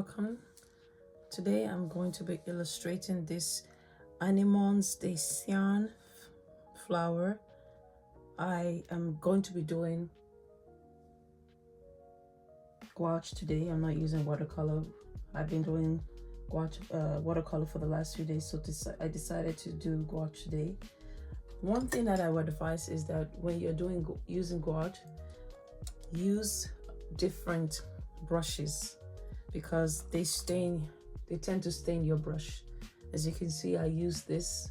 welcome. Today I'm going to be illustrating this Anemones de Cyan flower. I am going to be doing gouache today. I'm not using watercolor. I've been doing gouache watercolor for the last few days, so I decided to do gouache today. One thing that I would advise is that when you're using gouache, use different brushes because they tend to stain your brush. As you can see, I use this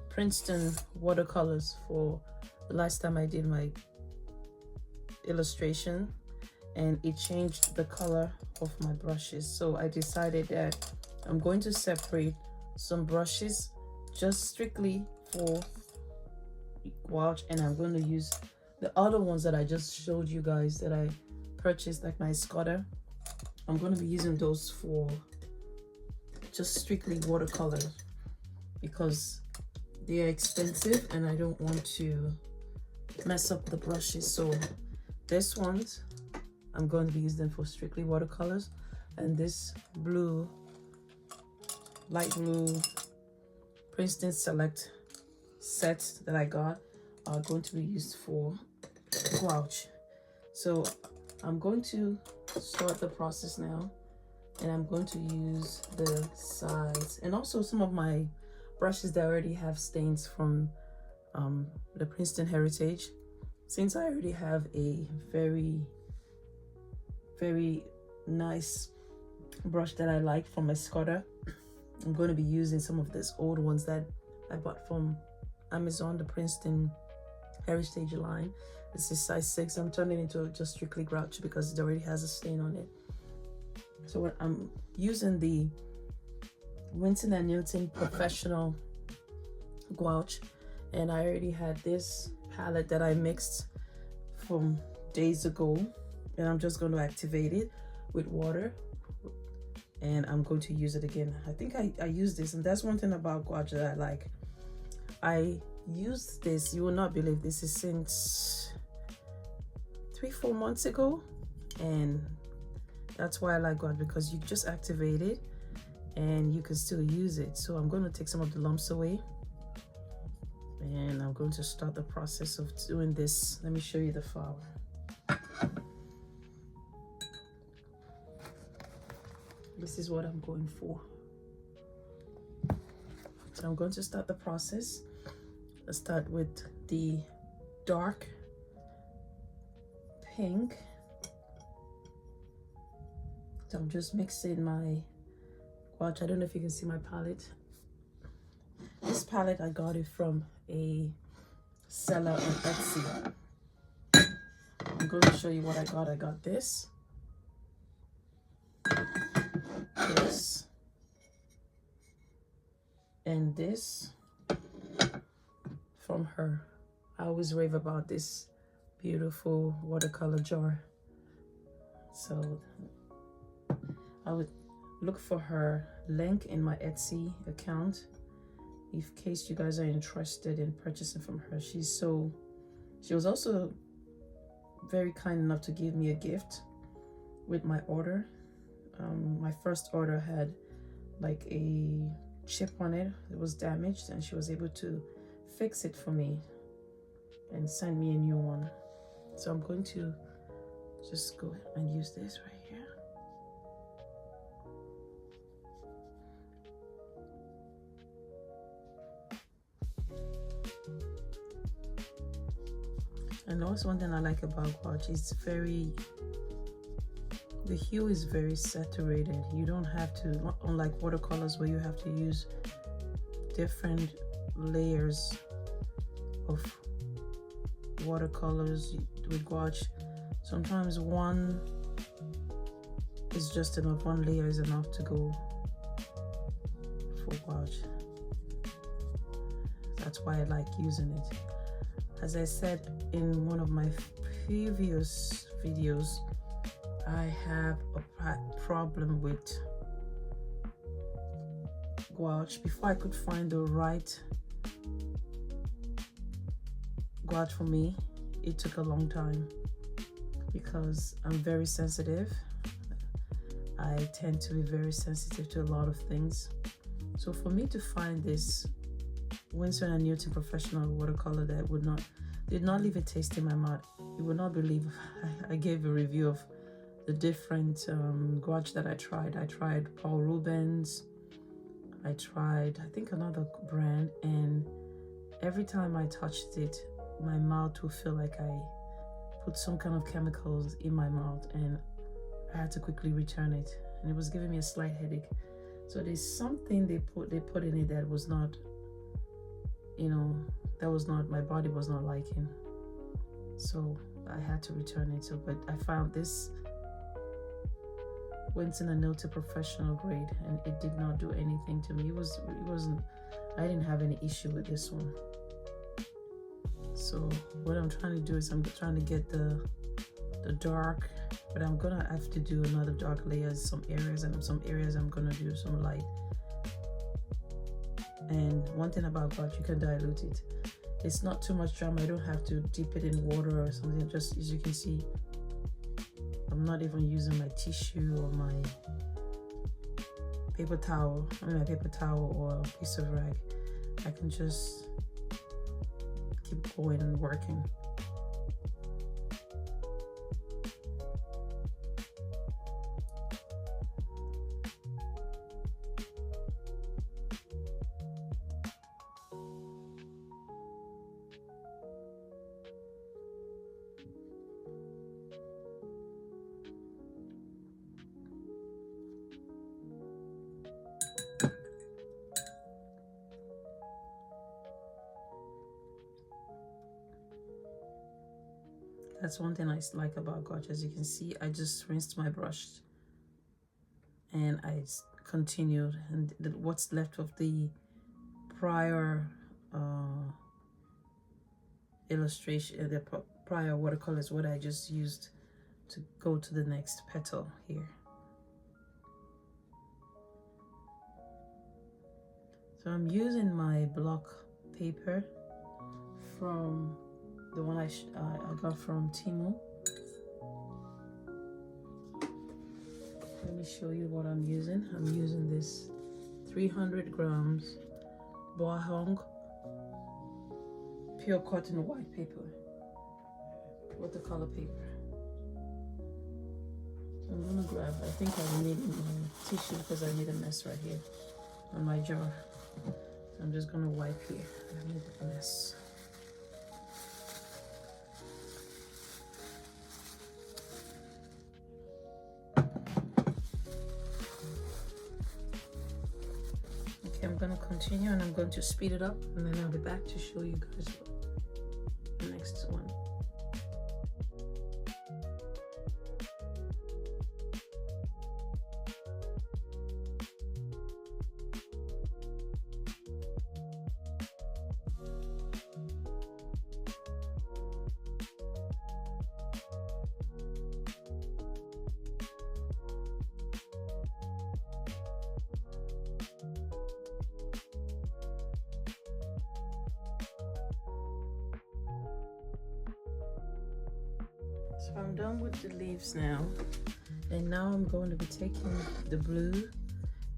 Princeton watercolors for the last time I did my illustration, and it changed the color of my brushes. So I decided that I'm going to separate some brushes just strictly for gouache, and I'm going to use the other ones that I just showed you guys that I purchased, like my Scotter. I'm going to be using those for just strictly watercolors because they are expensive and I don't want to mess up the brushes. So this ones I'm going to be using for strictly watercolors, and this blue, light blue Princeton Select set that I got are going to be used for gouache. So I'm going to start the process now, and I'm going to use the sides and also some of my brushes that already have stains from the Princeton Heritage. Since I already have a very nice brush that I like from my Scotter, I'm going to be using some of these old ones that I bought from Amazon, the Princeton Heritage line. This is size 6. I'm turning it into just strictly gouache because it already has a stain on it. So I'm using the Winston & Newton Professional Gouache, and I already had this palette that I mixed from days ago, and I'm just going to activate it with water, and I'm going to use it again. I think I used this, and that's one thing about gouache that I like. I used this, you will not believe, this is since 3-4 months ago, and that's why I like gouache, because you just activate it and you can still use it. So I'm going to take some of the lumps away, and I'm going to start the process of doing this. Let me show you the flower. This is what I'm going for. So I'm going to start the process. Let's start with the dark pink. So I'm just mixing my gouache. I don't know if you can see my palette. This palette, I got it from a seller on Etsy. I'm going to show you what I got. I got this, and this from her. I always rave about this beautiful watercolor jar. So I would look for her link in my Etsy account in case you guys are interested in purchasing from her. She was also very kind enough to give me a gift with my order. My first order had like a chip on it. It was damaged, and she was able to fix it for me and send me a new one. So I'm going to just go and use this right here. And also one thing I like about gouache is the hue is very saturated. You don't have to, unlike watercolors where you have to use different layers of watercolors. With gouache, sometimes one is just enough, one layer is enough to go for gouache. That's why I like using it. As I said in one of my previous videos, I have a problem with gouache. Before I could find the right gouache for me, it took a long time because I'm very sensitive. I tend to be very sensitive to a lot of things. So for me to find this Winsor & Newton Professional watercolor that did not leave a taste in my mouth, you would not believe I gave a review of the different gouache that I tried. I tried Paul Rubens, I tried I think another brand, and every time I touched it, my mouth would feel like I put some kind of chemicals in my mouth, and I had to quickly return it, and it was giving me a slight headache. So there's something they put in it that was not, you know, that was not, my body was not liking. So I had to return it. So, but I found this Winsor & Newton Professional grade, and it did not do anything to me. It wasn't, I didn't have any issue with this one. So what I'm trying to do is I'm trying to get the dark, but I'm gonna have to do another dark layer in some areas, and some areas I'm gonna do some light. And one thing about gouache, you can dilute it. It's not too much drama. I don't have to dip it in water or something. Just as you can see, I'm not even using my tissue or my paper towel. My paper towel or a piece of rag. I can just keep going and working. That's one thing I like about gouache. As you can see, I just rinsed my brush and I continued, and what's left of the prior illustration, the prior watercolor is what I just used to go to the next petal here. So I'm using my block paper from the one I got from Temu. Let me show you what I'm using. I'm using this 300 grams Boahong pure cotton white paper, watercolor paper. So I'm gonna grab, I think I need my tissue because I made a mess right here on my jar. So I'm just gonna wipe here. I made a mess. I'm going to continue, and I'm going to speed it up, and then I'll be back to show you guys the next one. So I'm done with the leaves now, and now I'm going to be taking the blue,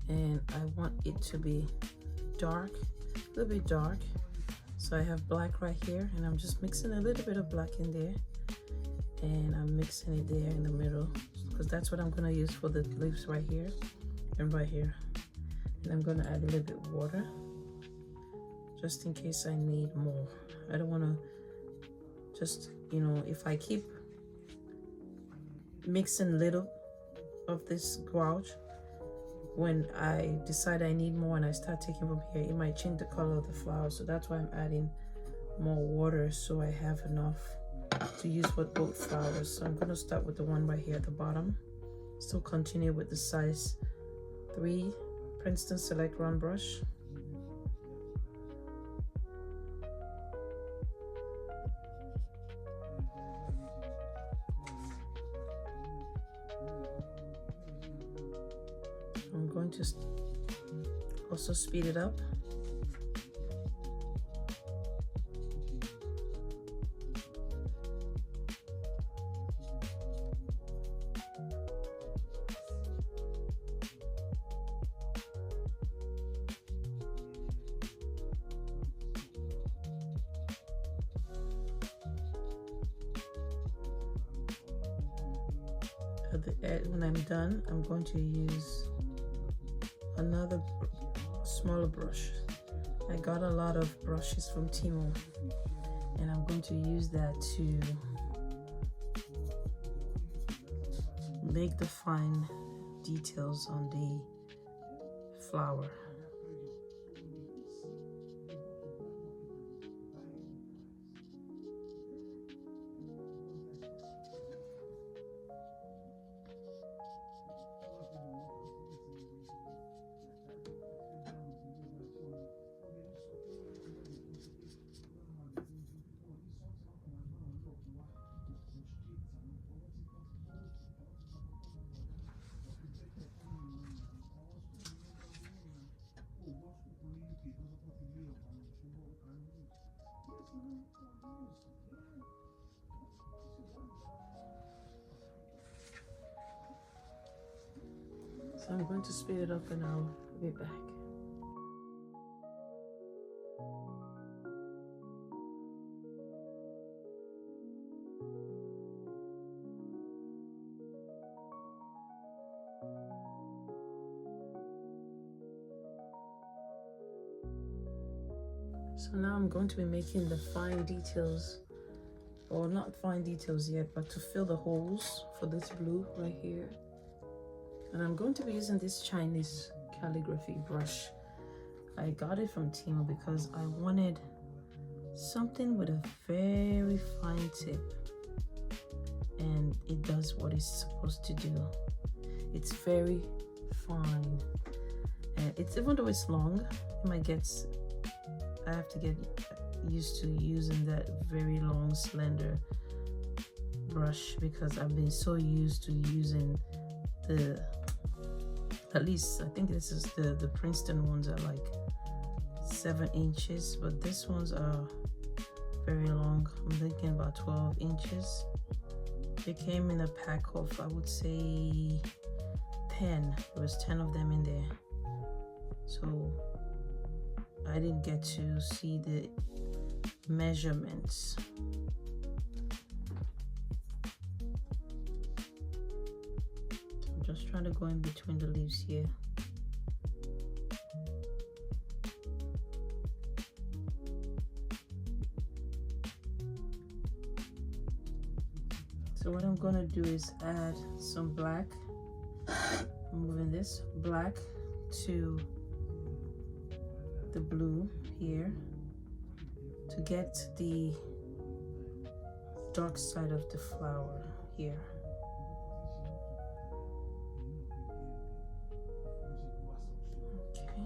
and I want it to be dark, a little bit dark. So I have black right here, and I'm just mixing a little bit of black in there, and I'm mixing it there in the middle because that's what I'm going to use for the leaves right here and right here. And I'm going to add a little bit of water just in case I need more. I don't want to just, you know, if I keep mixing little of this gouache, when I decide I need more and I start taking from here, it might change the color of the flower. So that's why I'm adding more water, so I have enough to use for both flowers. So I'm going to start with the one right here at the bottom. Still continue with the size 3 Princeton Select round brush. I'm going to also speed it up. at the end, when I'm done, I'm going to use another smaller brush. I got a lot of brushes from Timo, and I'm going to use that to make the fine details on the flower. So I'm going to speed it up and I'll be back. So now I'm going to be making the fine details, or not fine details yet, but to fill the holes for this blue right here. And I'm going to be using this Chinese calligraphy brush. I got it from Timo because I wanted something with a very fine tip, and it does what it's supposed to do. It's very fine, and it's, even though it's long, it might get, I have to get used to using that very long slender brush because I've been so used to using the, at least I think this is the Princeton ones are like 7 inches, but these ones are very long. I'm thinking about 12 inches. They came in a pack of, I would say 10. There was 10 of them in there, so I didn't get to see the measurements. I'm just trying to go in between the leaves here. So what I'm gonna do is add some black. I'm moving this black to the blue here to get the dark side of the flower here. Okay.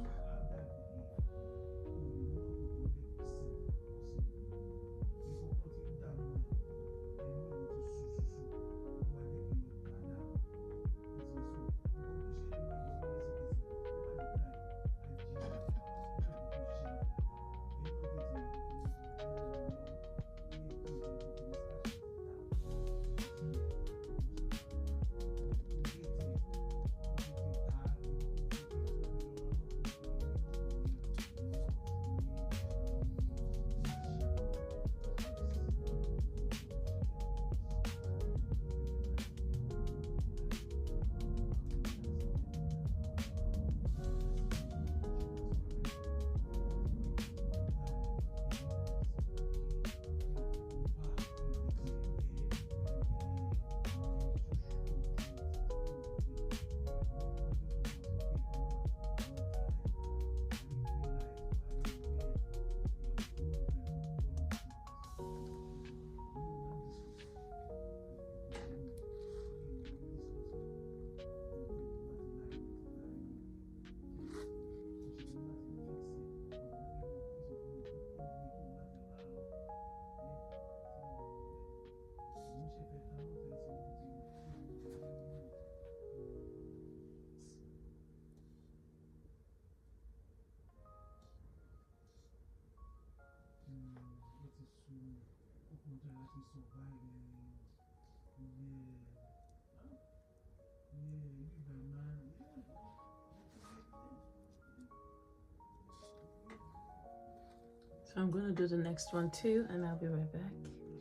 So I'm going to do the next one too, and I'll be right back.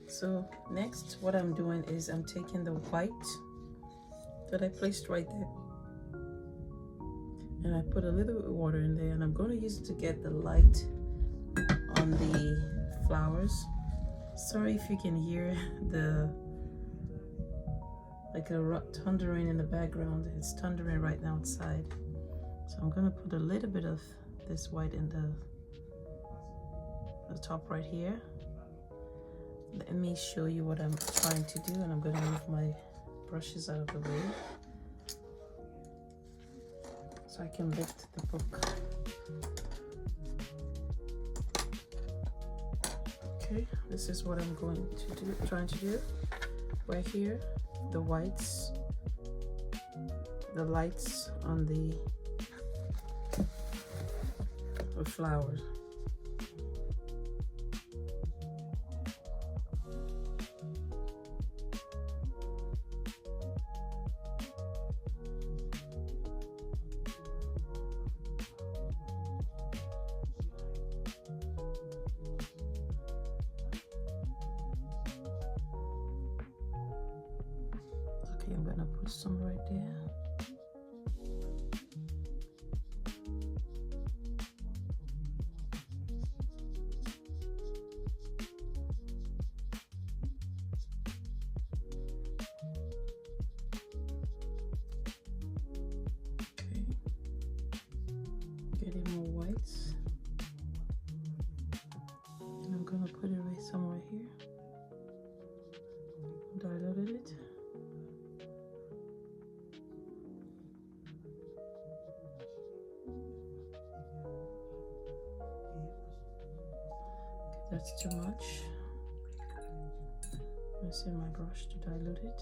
So next, what I'm doing is I'm taking the white that I placed right there. And I put a little bit of water in there, and I'm going to use it to get the light on the flowers. Sorry if you can hear the like a thundering in the background. It's thundering right now outside. So I'm going to put a little bit of this white in the top right here. Let me show you what I'm trying to do, and I'm going to move my brushes out of the way so I can lift the book. Okay, this is what I'm trying to do. Right here, the whites, the lights on the flowers. Okay, I'm gonna put some right there. Getting more whites, and I'm gonna put it right somewhere here. Diluted it. Okay, that's too much. I'm using my brush to dilute it.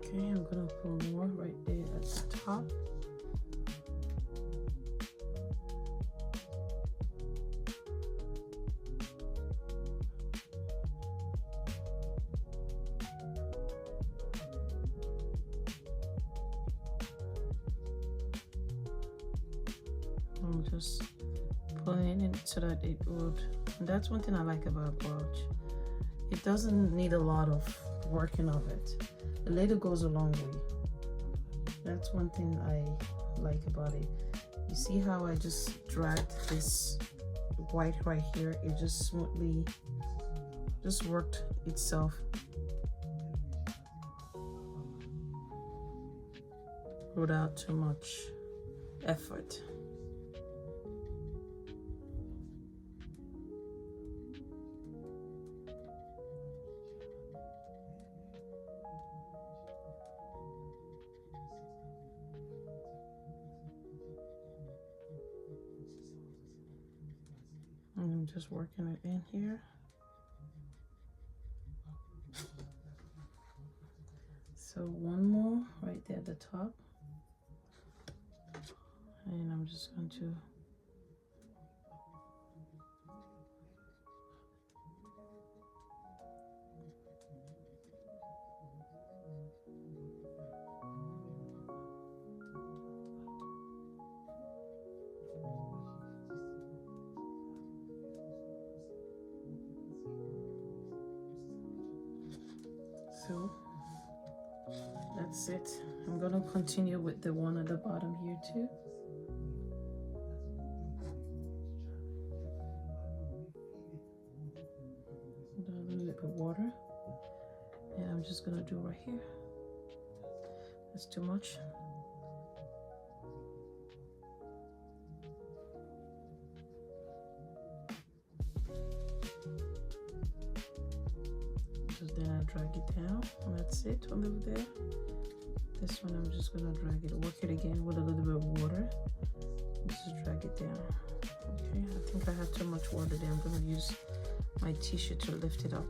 Okay, I'm gonna put more right there at the top. I'm just pulling it in so that it would, and that's one thing I like about Gouache. It doesn't need a lot of working of it. A little goes a long way. That's one thing I like about it. You see how I just dragged this white right here? It just smoothly just worked itself without too much effort. I'm just working it in here. So one more right there at the top. And I'm just going to so that's it. I'm gonna continue with the one at the bottom here too. A little bit of water, and I'm just gonna do right here. That's too much. Then I drag it down, and that's it on over there. This one I'm just gonna drag it, work it again with a little bit of water. Just drag it down. Okay, I think I have too much water there. I'm gonna use my tissue to lift it up.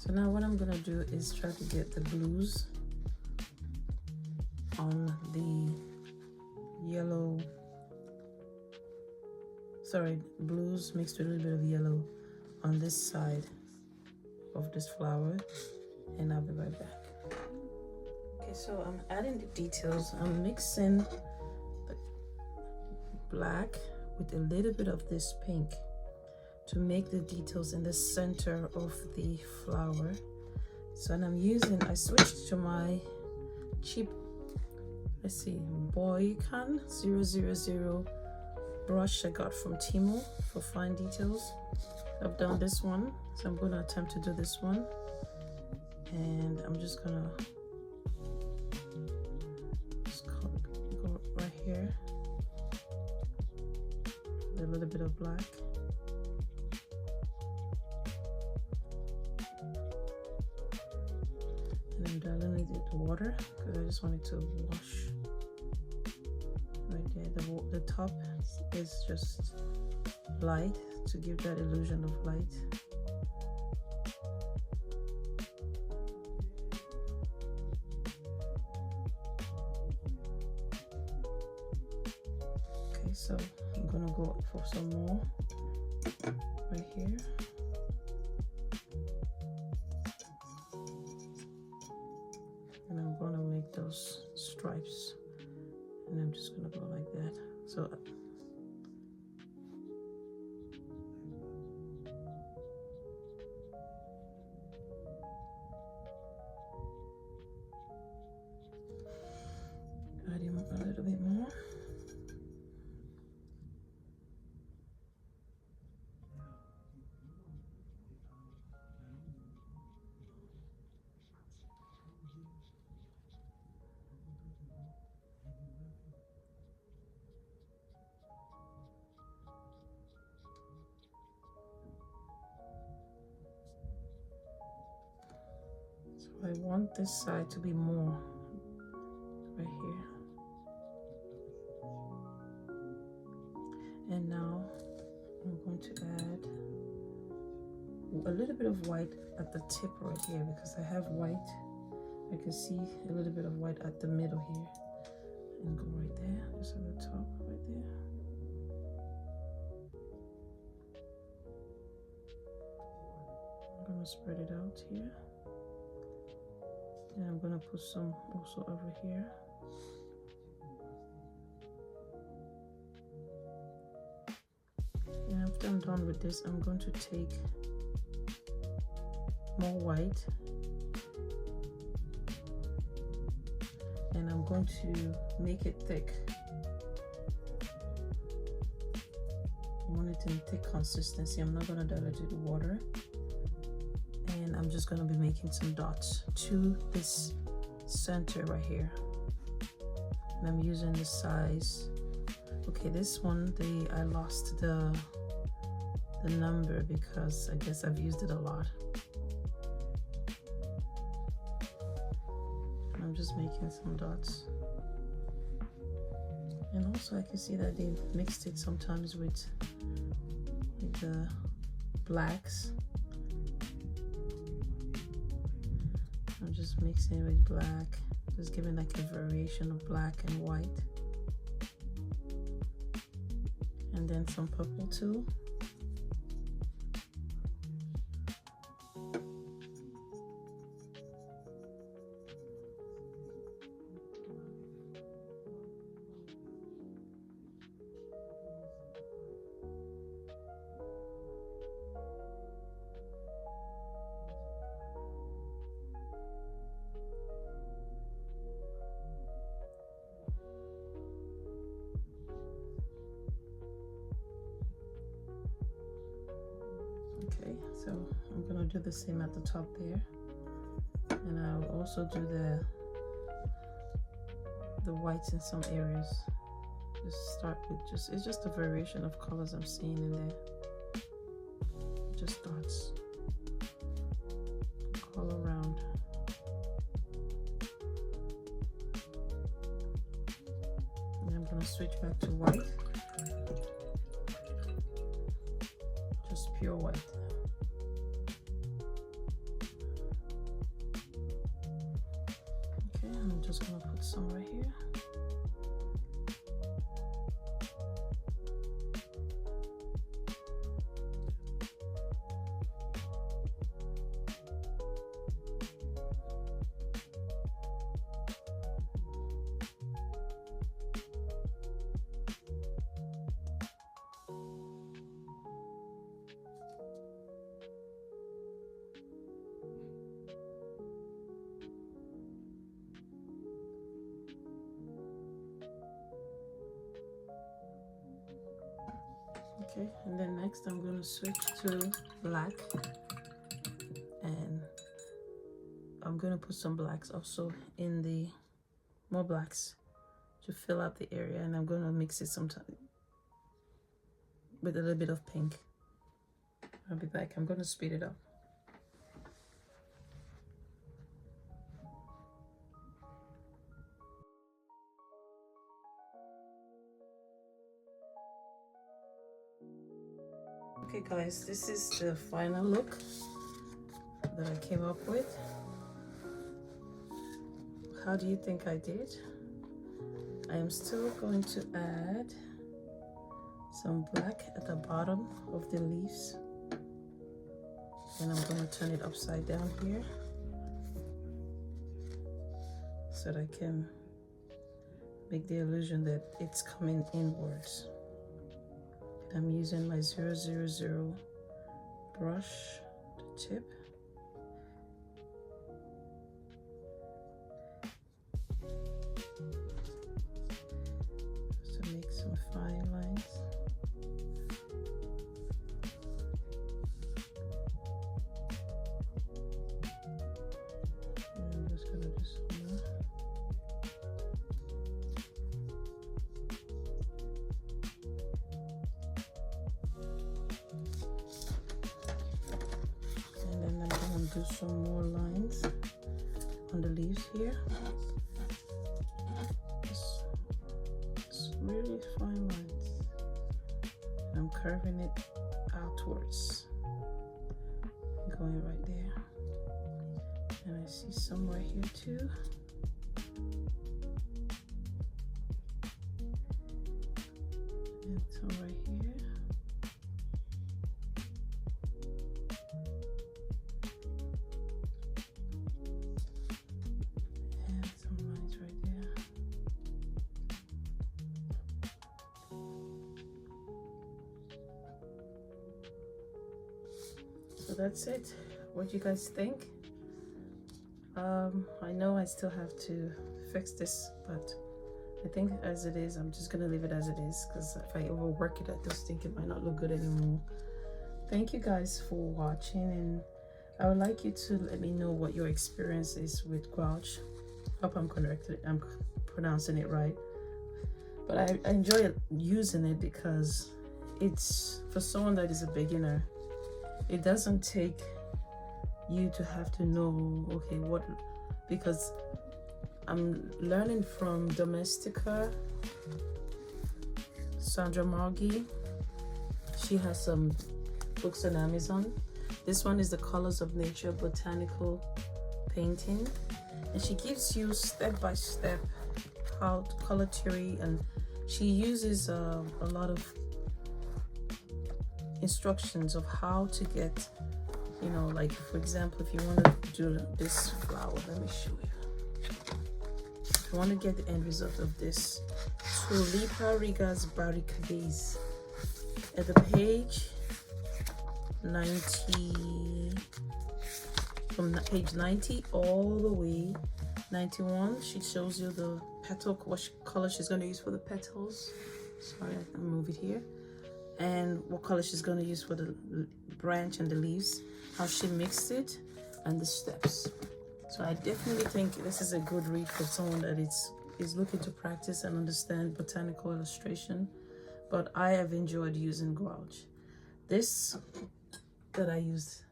So now what I'm gonna do is try to get the blues on the yellow, sorry, blues mixed with a little bit of yellow on this side of this flower, and I'll be right back. Okay, so I'm adding the details. I'm mixing the black with a little bit of this pink to make the details in the center of the flower. So and I switched to my cheap, let's see, Boykan 000 brush I got from Temu for fine details. I've done this one, so I'm going to attempt to do this one, and I'm just gonna go right here, a little bit of black. And I'm diluting it with water because I just want it to wash right there. The top is just light to give that illusion of light. Okay, so I'm gonna go for some more right here. And I'm gonna make those stripes, and I'm just gonna go like that. So add in a little bit more. So I want this side to be more right here. And now I'm going to add a little bit of white at the tip right here because I have white. I can see a little bit of white at the middle here, and go right there, just at the top right there. I'm gonna spread it out here, and I'm gonna put some also over here. And after I'm done with this, I'm going to take more white, and I'm going to make it thick. I want it in thick consistency. I'm not going to dilute it with water, and I'm just going to be making some dots to this center right here. And I'm using the size. Okay, this one I lost the number because I guess I've used it a lot. I'm just making some dots. And also I can see that they mixed it sometimes with the blacks. I'm just mixing it with black, just giving like a variation of black and white. And then some purple too. Okay, so I'm gonna do the same at the top there, and I'll also do the whites in some areas. Just start with it's just a variation of colors I'm seeing in there. Just dots all around. And I'm gonna switch back to white, just pure white. just gonna put some right here. Okay, and then next I'm going to switch to black, and I'm going to put some blacks also in the more blacks to fill out the area, and I'm going to mix it sometime with a little bit of pink. I'll be back. I'm going to speed it up. Okay guys, this is the final look that I came up with. How do you think I did? I am still going to add some black at the bottom of the leaves, and I'm going to turn it upside down here so that I can make the illusion that it's coming inwards. I'm using my 000 brush tip. Just to make some fine lines. And I'm just gonna do some more. Do some more lines on the leaves here. It's really fine lines. I'm curving it outwards, going right there. And I see some right here too. And some right here. So that's it. What do you guys think? I know I still have to fix this, but I think as it is, I'm just gonna leave it as it is, because if I overwork it, I just think it might not look good anymore. Thank you guys for watching, and I would like you to let me know what your experience is with Gouache. Hope I'm pronouncing it right. But I enjoy using it because it's for someone that is a beginner. It doesn't take you to have to know, okay, what, because I'm learning from Domestica, Sandra Margie. She has some books on Amazon. This one is The Colors of Nature Botanical Painting, and she gives you step by step how color theory, and she uses a lot of instructions of how to get, you know, like for example, if you want to do this flower, let me show you. If you want to get the end result of this, Tulipa Rigas Barricades, at the page 90, from page 90 all the way 91, she shows you the petal, what color she's going to use for the petals. Sorry, I can move it here. And what color she's going to use for the branch and the leaves, how she mixed it, and the steps. So I definitely think this is a good read for someone that is looking to practice and understand botanical illustration. But I have enjoyed using Gouache. This that I used,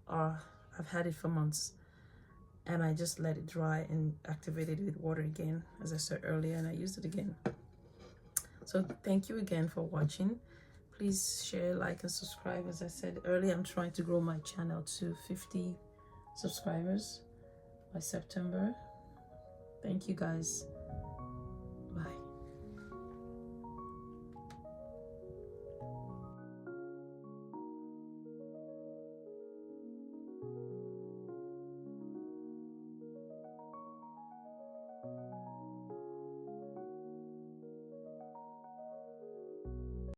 I've had it for months, and I just let it dry and activated it with water again, as I said earlier, and I used it again. So thank you again for watching. Please share, like, and subscribe. As I said earlier, I'm trying to grow my channel to 50 subscribers by September. Thank you guys. Bye.